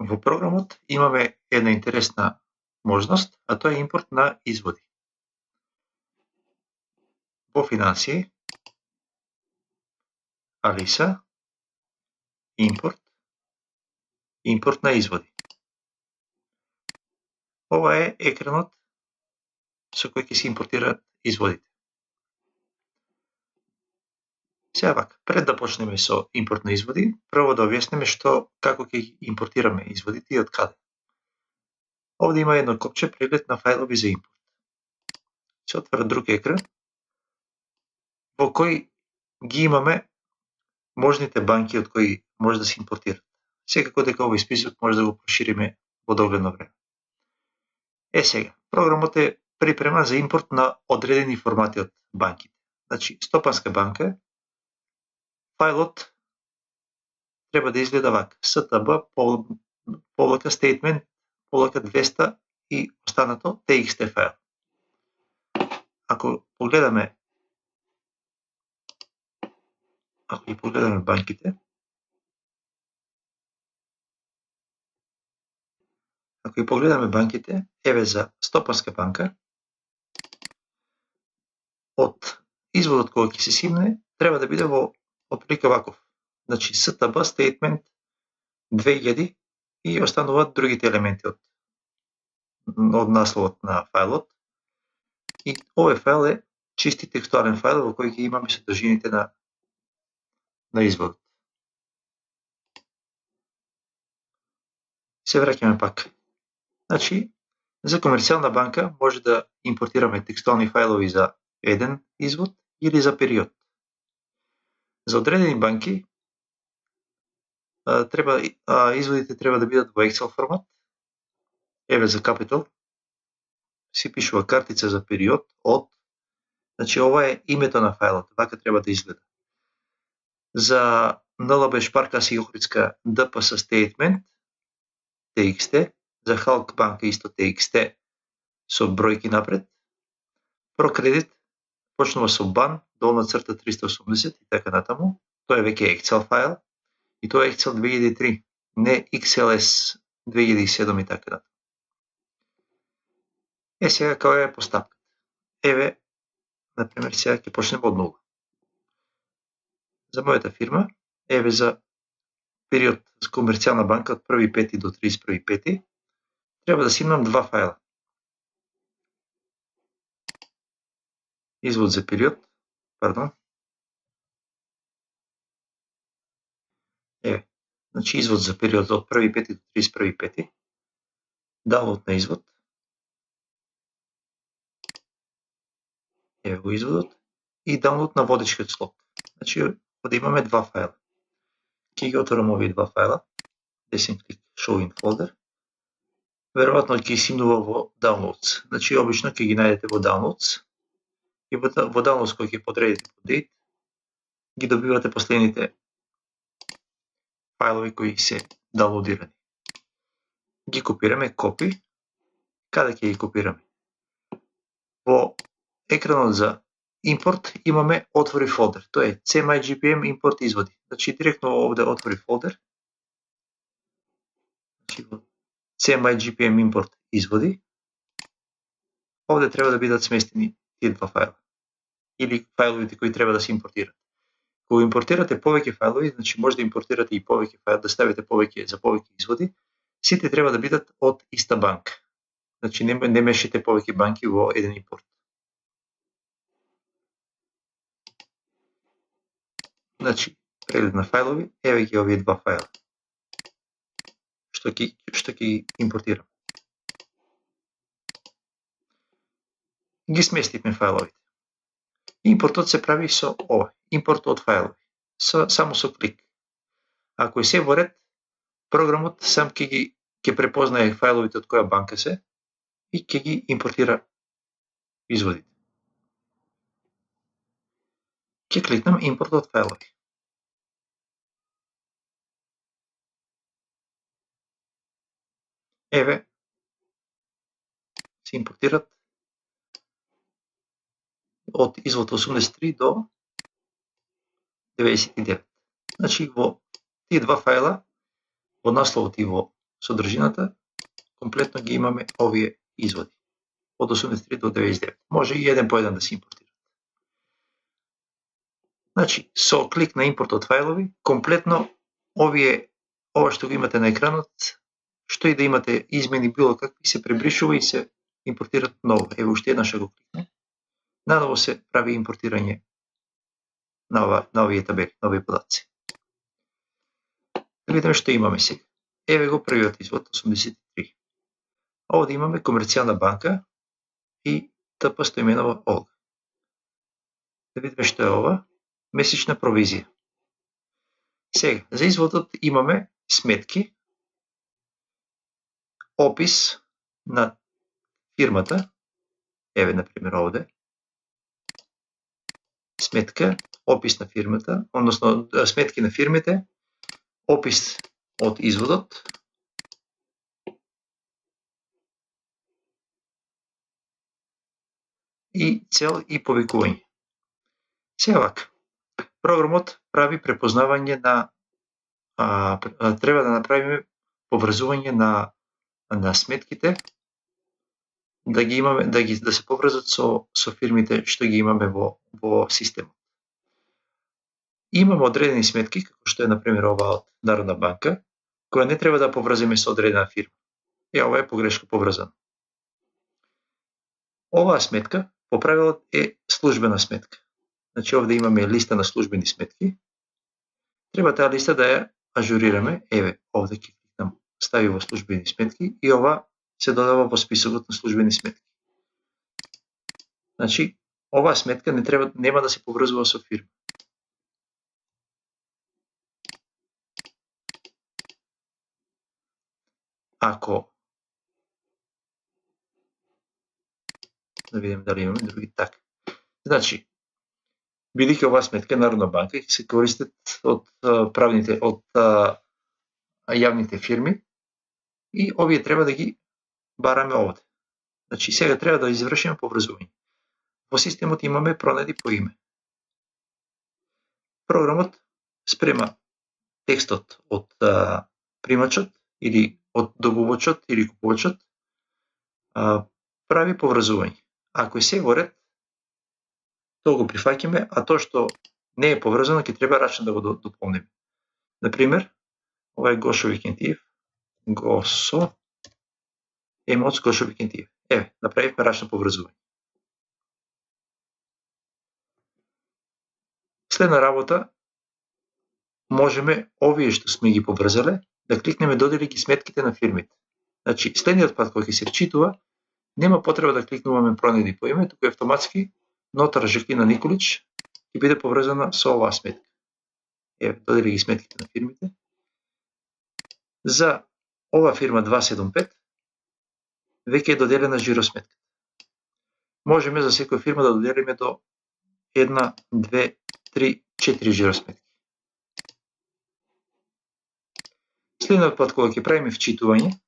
Во програмот имаме една интересна можност, а тоа е импорт на изводи. Во финансии, Алиса, импорт на изводи. Ова е екранот со кој ќе се импортираат изводите. Сега вака, пред да почнеме со импорт на изводи, прво да објасниме како ќе импортираме изводите и од каде. Овде има едно копче преглед на фајлови за импорт. Се отвара друг екран во кој ги имаме можните банки од кои може да се импортират. Секако дека овој список може да го прошириме во догледно време. Сега, програмот е припреман за импорт на одредени формати од банките. Значи, Стопанска банка, фајлот треба да изгледа вака: STB, повлака statement, повлака 200 и останато TXT фајл. Ако погледаме банките, еве за Стопанска банка, од изводот кој ќе се симне треба да биде во отприлика ваков. Значи STB statement 2000 и остануваат другите елементи од насловот на фајлот. И овој фајл е чисти текстуален фајл во кој ќе имаме содржините на изводот. Се враќаме пак. Значи, за комерцијална банка може да импортираме текстуални фајлови за еден извод или за период. За одредени банки изводите треба да бидат во Excel формат. Еве за Capital се пишува картица за период од, значи ова е името на фајлот, вака треба да изгледа. За НЛБ Шпаркаса и Охридска ДПС statement TXT, за Халк банка исто TXT со бројки напред. Прокредит почнува со бан, долна црта 380 и така натаму. Тоа е веќе Excel фајл и тоа е Excel 2003, не XLS 2007 и така натаму. Сега која е постапката? Еве, например, сега ќе почнеме од нула. За мојата фирма, еве за период за комерцијална банка од 1.5 до 31.5, треба да симнам два фајла. Извод за период, Еве, значи извод за период од 1.5 до 31.5, даунлоад на извод. Еве го изводот и даунлоад на водечкиот слот. Значи, овде имаме два фајла. Ќе ги отворам овие два фајла. Десен клик Show in folder. Веројатно ќе симнува во Downloads. Значи, обично ќе ги најдете во Downloads. И во Downloads кој ќе подредите по Date, ги добивате последните фајлови кои се даунлоадирани. Ги копираме, копи. Каде ќе ги копираме? Во екранот за импорт имаме отвори фолдер. Тоа е CMyGPM импорт изводи. Значи директно овде отвори фолдер. Значи во CMyGPM импорт изводи. Овде треба да бидат сместени тие два фајла. Или фајловите кои треба да се импортират. Кога импортирате повеќе фајлови, значи може да импортирате и повеќе фајлови, да ставите повеќе изводи, сите треба да бидат од иста банка. Значи не мешате повеќе банки во еден импорт. Значи, преглед на фајлови, еве ги овие два фајла. Што ќе импортирам. Ги сместивме фајловите. Импортот се прави со ова, импорт од фајлови, само со клик. Ако е се во ред, програмот сам ќе препознае фајловите од која банка се и ќе ги импортира изводите. Ќе кликнам импорт од фајлови. Еве, се импортират од извод 83 до 99. Значи во тие два фајла, во насловот и во содржината, комплетно ги имаме овие изводи. Од 83 до 99. Може и еден по еден да се импортира. Значи, со клик на импорт од фајлови, комплетно ова што го имате на екранот, што и да имате измени било какви, се пребришува и се импортираат ново. Еве уште една што го кликне. Наново се прави импортирање на овие табели, на овие податци. Да видиме што имаме сега. Еве го првиот извод, 83. Овде имаме комерцијална банка и ТП Стоименова Олга. Да видиме што е ова. Месечна провизија. Сега, за изводот имаме сметки, опис на фирмата, еве, например, овде, сметка, опис на фирмата, односно сметки на фирмите, опис од изводот, и цел и повикување. Сега вака, програмот прави препознавање треба да направиме поврзување на сметките, да се поврзат со фирмите што ги имаме во системот. Имаме одредени сметки, како што е например ова од Народна банка, која не треба да поврзиме со одредена фирма. Ова е погрешка поврзана. Оваа сметка по правило е службена сметка. Значи овде имаме листа на службени сметки. Треба таа листа да ја ажурираме. Еве, овде ќе кликнам стави во службени сметки и ова се додава во списокот на службени сметки. Значи, оваа сметка нема да се поврзува со фирма. Ако да видиме дали имаме други така. Значи, бидејќи оваа сметка е Народна банка и се користат од јавните фирми и овие треба да ги бараме овде. Значи, сега треба да извршиме поврзување. Во системот имаме пронајди по име. Програмот спрема текстот од примачот или од добувачот или купувачот, прави поврзување. Ако е се во ред, тоа го прифаќаме, а тоа што не е поврзано, ќе треба рачно да го дополниме. Например, ова е Гошо Викентиев, Гошо Викентиев. Еве, направивме рачно поврзување. Следна работа, можеме овие што сме ги поврзале, да кликнеме додели ги сметките на фирмите. Значи, следниот пат кога ќе се вчитува, нема потреба да кликнуваме пронајди по име, туку автоматски Нотар Жаклина Николич ќе биде поврзана со оваа сметка. Еве, додели ги сметките на фирмите. За ова фирма 275 веќе е доделена жиросметка. Можеме за секоја фирма да доделиме до 1, 2, 3, 4 жиросметки. Следниот пат кога ќе правиме вчитување,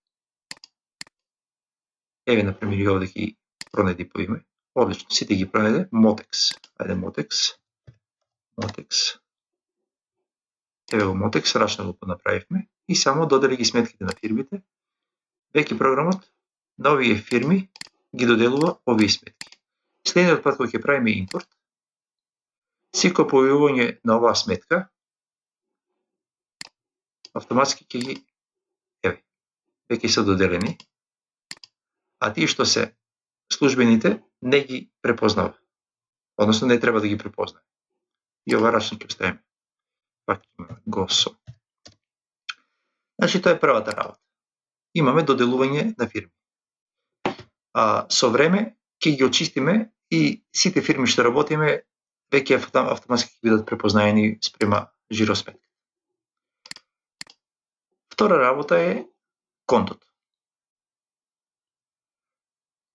еве, например, и овде ќе пронајди по име. Одлично, сите ги пронајде. Мотекс. Ајде, Мотекс. Еве го Мотекс, рачно го направивме. И само додели ги сметките на фирмите. Веќе програмот на овие фирми ги доделува овие сметки. Следниот пат кога ќе правиме импорт, секој појавување на оваа сметка, автоматски ќе ги, еве, веќе се доделени, а тие што се службените не ги препознава. Односно не треба да ги препознае. И ова рачно ќе ставиме. Пак имаме Госо. Значи, тоа е првата работа. Имаме доделување на фирми. Со време ќе ги очистиме и сите фирми што работиме веќе автоматски ќе бидат препознаени спрема жиросметка. Втора работа е контото.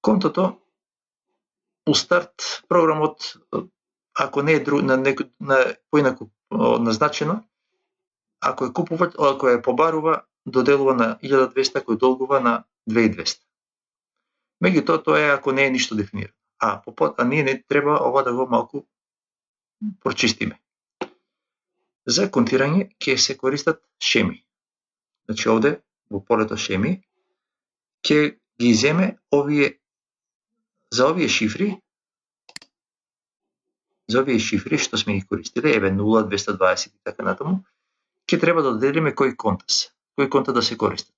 Контото, у старт, програмот, ако не е поинаку назначено, ако е побарува, доделува на 1200, ако е долгува на 2200. Меѓутоа, тоа е ако не е ништо дефинирано. А ние не треба ова да го малку прочистиме. За контирање ќе се користат шеми. Значи овде во полето шеми, ќе ги земе за овие шифри што сме ги користиле, еве 0, 220 и така натаму, ќе треба да доделиме кој конта да се користат.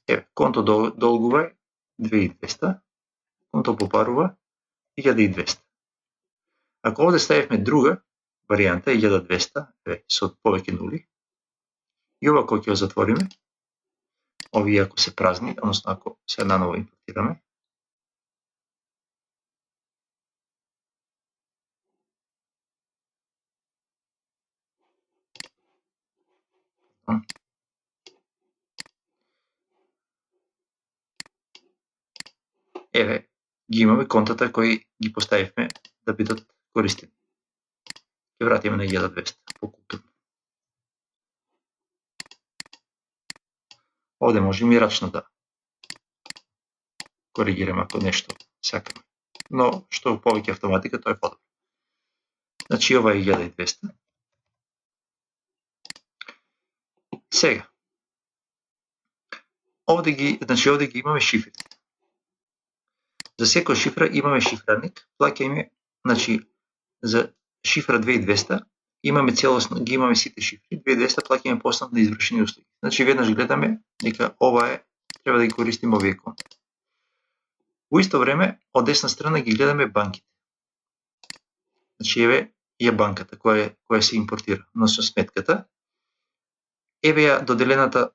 Еве, конто долгува е 2200, конто попарува 1200. Ако овде ставивме друга варијанта, 1200, со повеќе нули, и ова кога ќе го затвориме, овие ако се празни, односно ако се наново импортираме, еве, ги имаме контата кои ги поставивме да бидат користени. Ќе вратиме на 1200 по културно. Овде можеме и рачно да коригираме ако нешто сакаме. Но што повеќе автоматика, тоа е подобро. Значи ова е 1200. Сега, овде ги имаме шифрите. За секоја шифра имаме шифрарник, плаќаме, значи за шифра 2200 ги имаме сите шифри, 2200 плаќаме по основ на извршени услуги. Значи веднаш гледаме дека ова треба да ги користиме овие конта. Во исто време, од десна страна ги гледаме банките. Значи еве ја банката која се импортира, односно сметката. Еве ја доделената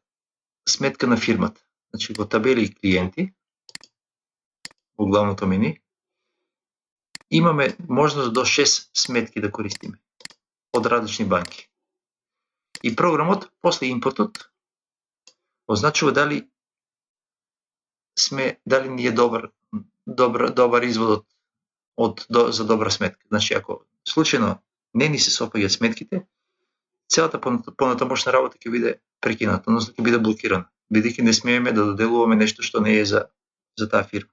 сметка на фирмата. Значи во табели и клиенти, во главното мени, имаме можност до 6 сметки да користиме од различни банки. И програмот после импортот означува дали ни е добар изводот за добра сметка. Значи ако случајно не ни се сопаѓаат сметките, целата понатамошна работа ќе биде прекината, односно ќе биде блокирана, бидејќи не смееме да доделуваме нешто што не е за таа фирма.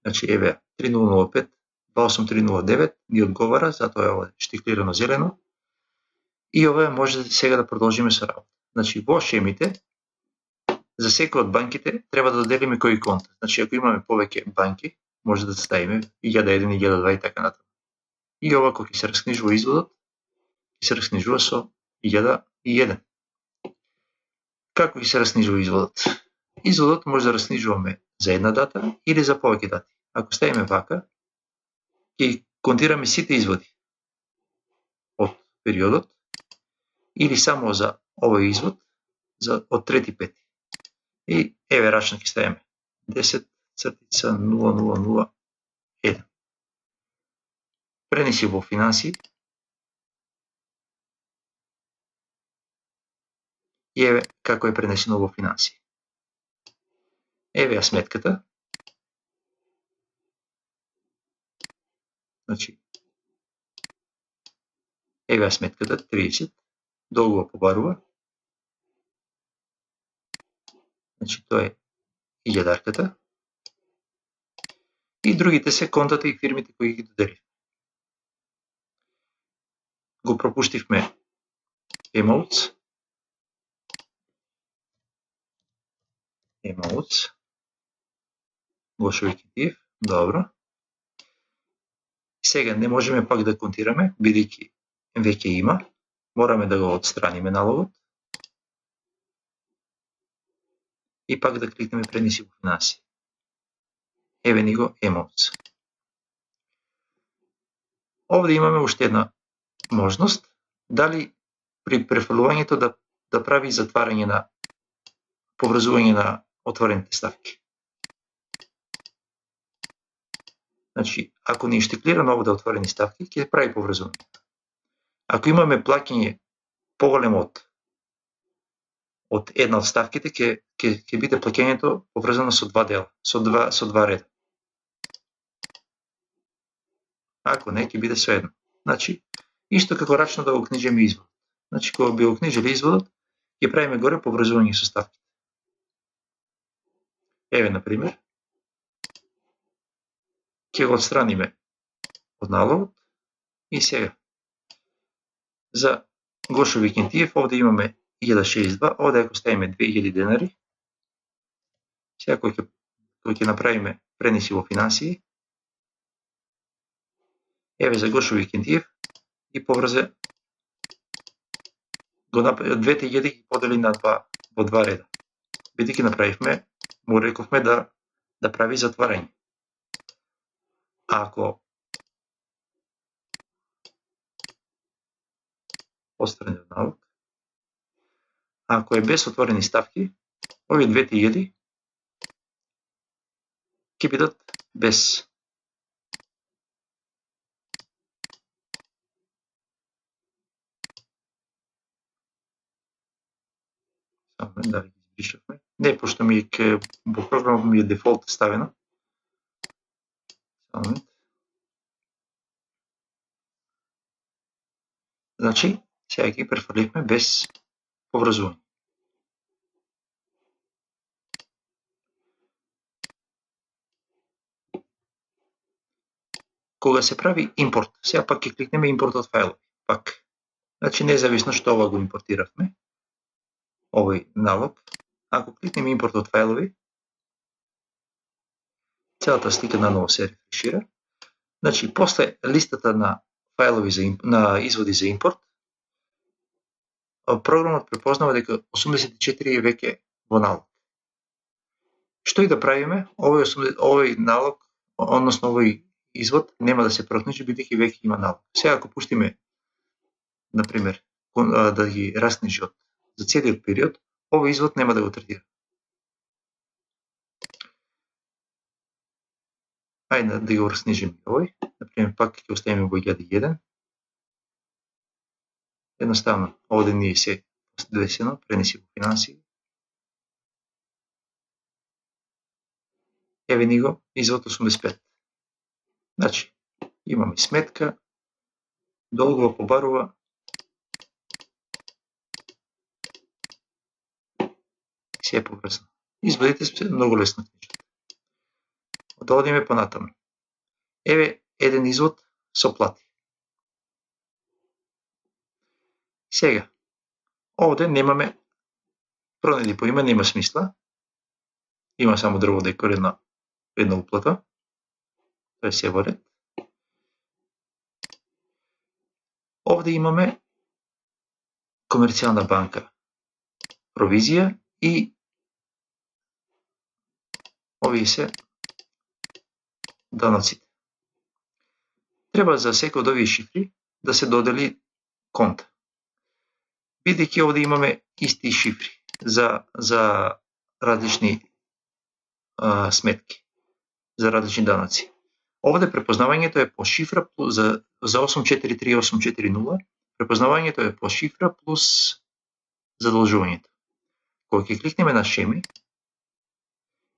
Значи еве 3005 28309 ни одговара, затоа е ова штиклирано зелено. И ова може сега да продолжиме со работа. Значи во шемите за секој од банките треба да доделиме кој конта. Значи ако имаме повеќе банки, може да ставиме 1001, 1002 и така натаму. И ова кога ќе се раскнижува изводот, ќе се раскнижува со 1001. Како ќе се раскнижува изводот? Изводот може да раскнижуваме за една дата или за повеќе дати. Ако ставиме вака, ќе контираме сите изводи од периодот или само за овој извод од 3.5. И еве рачно ќе ставиме 10,0001. Пренеси во финансии. И еве како е пренесено во финансии. Еве ја сметката. Значи, еве ја сметката 30, долгува побарува. Значи, тоа е илјадарката. И другите се контата и фирмите кои ги доделивме. Го пропуштивме Emotes. Гошо Викитиев, добро. Сега не можеме пак да контираме, бидејќи веќе има. Мораме да го отстраниме налогот. И пак да кликнеме пренеси во финансии. Еве ни го Emotes. Овде имаме уште една можност, дали при префрлувањето да прави затварање на поврзување на отворените ставки. Значи, ако не иштеклирано овде отворени ставки, ќе прави поврзување. Ако имаме плаќање поголемо од една од ставките, ќе биде плаќањето поврзано со два дела, со два реда. Ако не, ќе биде со едно. Значи, исто како рачно да го книжиме изводот. Значи, кога би го книжили изводот, ќе правиме горе поврзување со ставките. Еве, например, ќе го отстраниме од налогот и сега за Гошо Викентиев овде имаме 1062, овде ако ставиме 2000 денари, сега кој ќе направиме преneси во финансии, еве за Гошо Викентиев и поврзе двете 1000 ги подели во два реда. Бидејќи направивме, му рековме да прави затварање. Ако отстрани од налог, ако е без отворени ставки, овие двете 1000 ќе бидат без. Само дали ги избришавме. Не, пошто во програмот ми е дефолт ставено. Само значи, сега ги префрливме без поврзување. Кога се прави импорт, сега пак ќе кликнеме импорт од фајлови. Пак. Значи, независно што ова го импортиравме, овој налог, ако кликнеме импорт од фајлови, целата слика наново се рефрешира. Значи, после листата на фајлови на изводи за импорт, програмот препознава дека 84 е веќе во налог. Што и да правиме, овој налог, односно овој извод нема да се прокнижи бидејќи веќе има налог. Сега ако пуштиме, например, да ги раскнижи за целиот период, овој извод нема да го третира. Ајде да го раскнижиме овој, например, пак ќе оставиме во 1001. Едноставно, овде ни е се deseno, preneси во финансии. Еве ни го, извод 85. Значи, имаме сметка, долгова побарува, се е поврзано. Изводите се многу лесно книжат. Да одиме понатаму. Еве еден извод со плати. Сега, овде немаме пронеди по име, нема смисла. Има само дрво декор, една уплата. Тоа е се во ред. Овде имаме Комерцијална банка, провизија и овие се даноците. Треба за секој од овие шифри да се додели конт. Бидејќи овде имаме исти шифри за различни сметки, за различни даноци. Овде препознавањето е по шифра за 843840, препознавањето е по шифра плюс задолжувањето. Кога ќе кликнеме на шеми,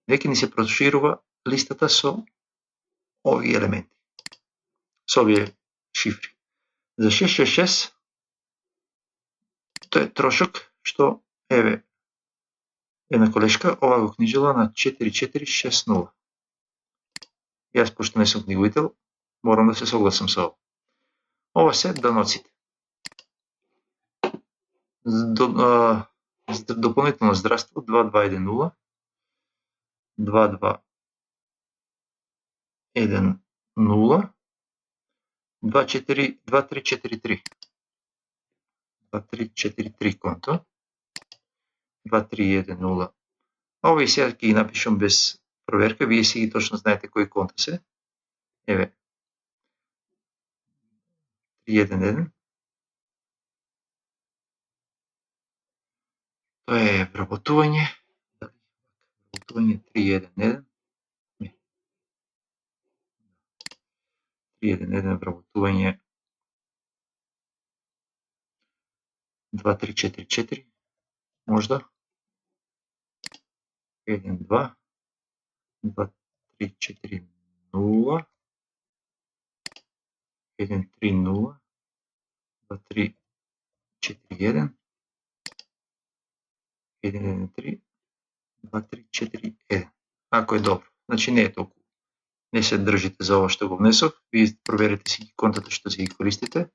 веќе ни се проширува листата со овие елементи, со овие шифри. За 666 тоа е трошок што, еве, една колешка, ова го книжила на 4460. Јас, пошто не сум книгувител, морам да се согласам со ова. Ова се даноците. Дополнително здравство 2210, 2210, 2343. 2343 конто. 2310. Овие сега ќе ги напишам без проверка, вие си ги точно знаете кои конта се. Еве, 311. Тоа е вработување. Вработување 311. 311 вработување 2344. Можда. 1-2. 2340. 130. 2341. 113. 2341. Ако е добро. Значи не е толку. Не се држите за ова што го внесов. Вие проверете си контата што си ги користите.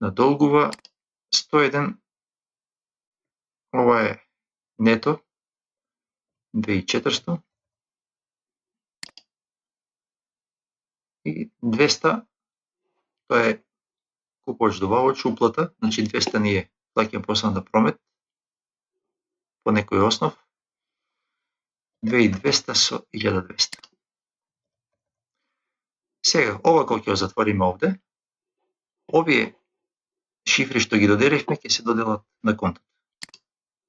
На долгува 101 Ова е нето 2400 и 200 тоа е купувач добавач уплата, значи 200 ни е плаќам последната промет по некој основ, 2200 со 1200. Сега, ова кога ќе го затвориме овде, овие шифри што ги доделивме ќе се доделат на контот.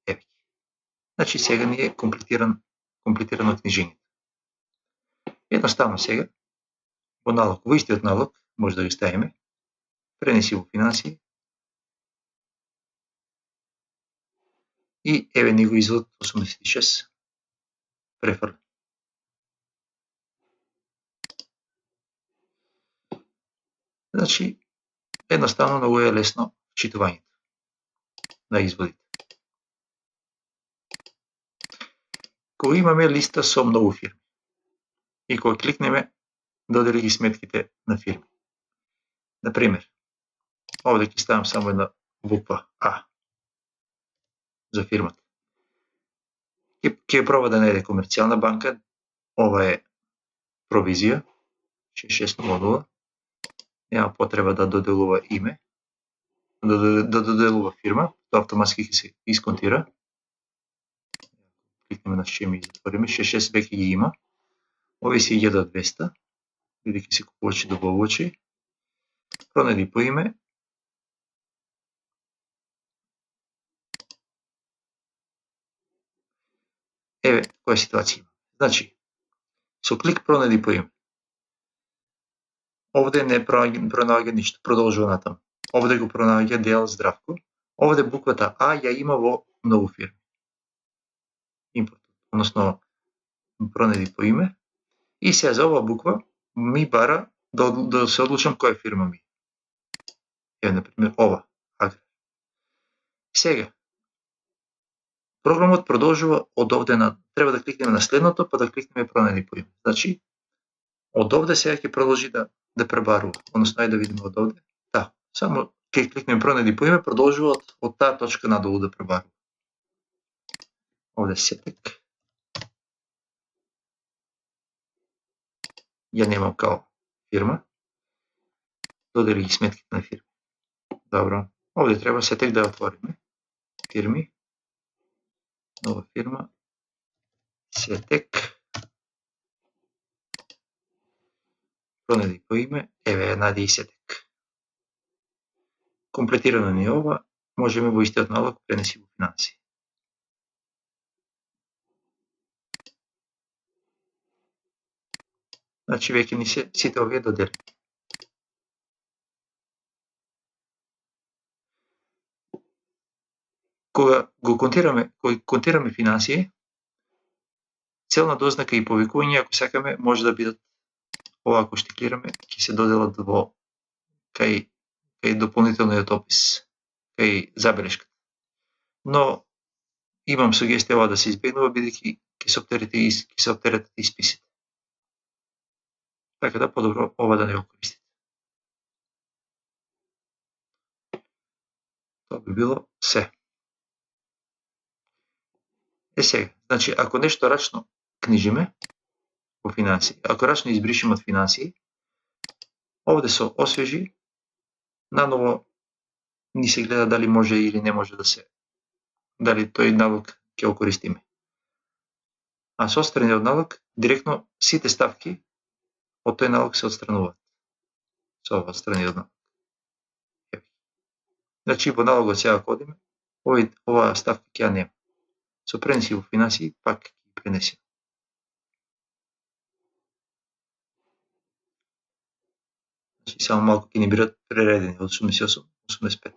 Еве ги. Значи сега ни е комплетирано книжењето. Едноставно сега, во налог, во истиот налог, може да ги ставиме, пренеси во финансии и еве ни го извод 86 префрлен. Значи, едноставно многу е лесно читувањето на изводите. Кога имаме листа со многу фирми и кога кликнеме додели ги сметките на фирми. Например, овде ќе ставам само една буква А за фирмата. Ќе проба да најде комерцијална банка, ова е провизија, 6600, нема потреба да доделува име, да доделува фирма, тоа автоматски ќе се исконтира. Кликнеме на шеми и затвориме, 66 веќе ги има, овие се 1200, бидејќи се купувачи добавувачи, пронајди по име, еве која ситуација има. Значи, со клик пронајди по име, овде не пронаоѓа ништо, продолжува натаму. Овде го пронаоѓа Дејал Здравко, овде буквата А ја има во многу фирми. Импорт, односно пронајди по име и сега за ова буква ми бара да се одлучам која фирма ми. Еве, например, ова, Аграр. Сега, програмот продолжува од овде на, треба да кликнеме на следното, па да кликнеме пронајди по име. Значи, од овде сега ќе продолжи да пребарува, односно ајде да видиме од овде. Да, само ќе кликнеме пронајди по име, продолжува од таа точка надолу да пребарува. Овде сетек. Ја немам као фирма. Додели ги сметките на фирми. Добро. Овде треба сетек да ја отвориме. Фирми. Нова фирма. Сетек. Пронајди по име. Еве, најди и сетек. Комплетирано ни ова. Можеме во истиот налог пренеси во финансии. Значи веќе ни се сите овие доделени. Кога контираме финансии, целна дознака и повикување, ако сакаме, може да бидат ова, ако штиклираме, ќе се доделат во кај дополнителниот опис, кај забелешката. Но имам сугестија ова да се избегнува, бидејќи ќе се оптеретат исписите. Така да подобро ова да не го користите. Тоа би било се. Сега, значи, ако нешто рачно книжиме во финансии, ако рачно избришиме од финансии, овде со освежи, наново ни се гледа дали може или не може да се, дали тој налог ќе го користиме. А со отстраниот налог, директно сите ставки од тој налог се отстрануваат. Со ова отстраниот налог. Значи, во налогот сега ако одиме, оваа ставка ќе ја нема. Со преноси во финансии, пак ќе пренесиме. Значи, само малку ќе ни бидат прередени од 88, 85.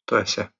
Тоа е се.